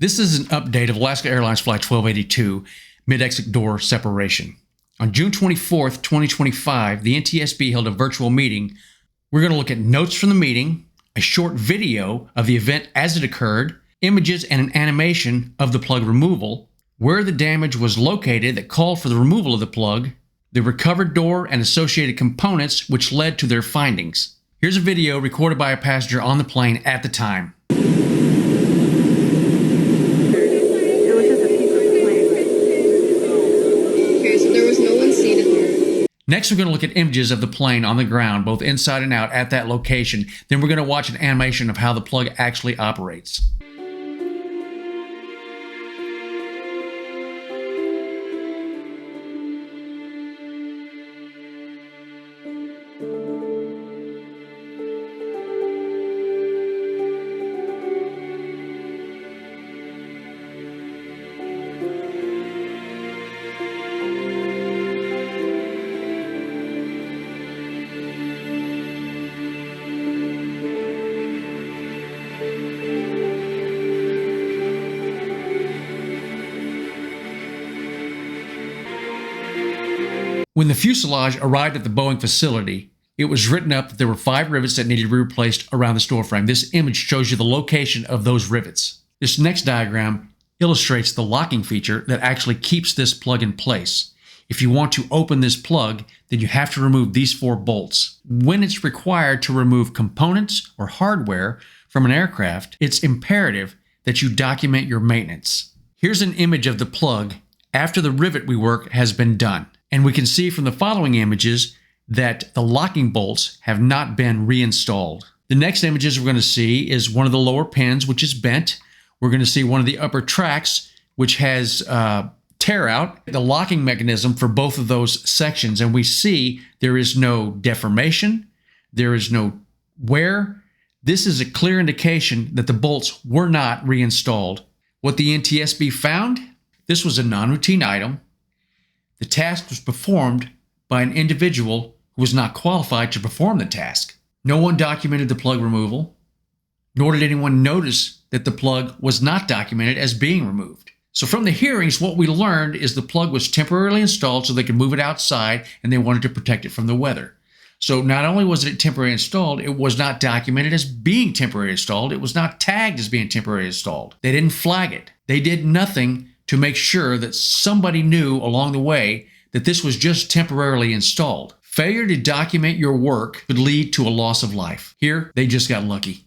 This is an update of Alaska Airlines Flight 1282 mid-exit door separation. On June 24th, 2025, the NTSB held a virtual meeting. We're going to look at notes from the meeting, a short video of the event as it occurred, images and an animation of the plug removal, where the damage was located that called for the removal of the plug, the recovered door and associated components which led to their findings. Here's a video recorded by a passenger on the plane at the time. Next, we're going to look at images of the plane on the ground, both inside and out at that location. Then we're going to watch an animation of how the plug actually operates. When the fuselage arrived at the Boeing facility, it was written up that there were 5 rivets that needed to be replaced around the door frame. This image shows you the location of those rivets. This next diagram illustrates the locking feature that actually keeps this plug in place. If you want to open this plug, then you have to remove these 4 bolts. When it's required to remove components or hardware from an aircraft, it's imperative that you document your maintenance. Here's an image of the plug after the rivet rework has been done. And we can see from the following images that the locking bolts have not been reinstalled. The next images we're going to see is one of the lower pins, which is bent. We're going to see one of the upper tracks, which has tear out, the locking mechanism for both of those sections. And we see there is no deformation, there is no wear. This is a clear indication that the bolts were not reinstalled. What the NTSB found, this was a non-routine item. The task was performed by an individual who was not qualified to perform the task. No one documented the plug removal, nor did anyone notice that the plug was not documented as being removed. So from the hearings, what we learned is the plug was temporarily installed so they could move it outside, and they wanted to protect it from the weather. So not only was it temporarily installed, it was not documented as being temporarily installed. It was not tagged as being temporarily installed. They didn't flag it. They did nothing to make sure that somebody knew along the way that this was just temporarily installed. Failure to document your work could lead to a loss of life. Here, they just got lucky.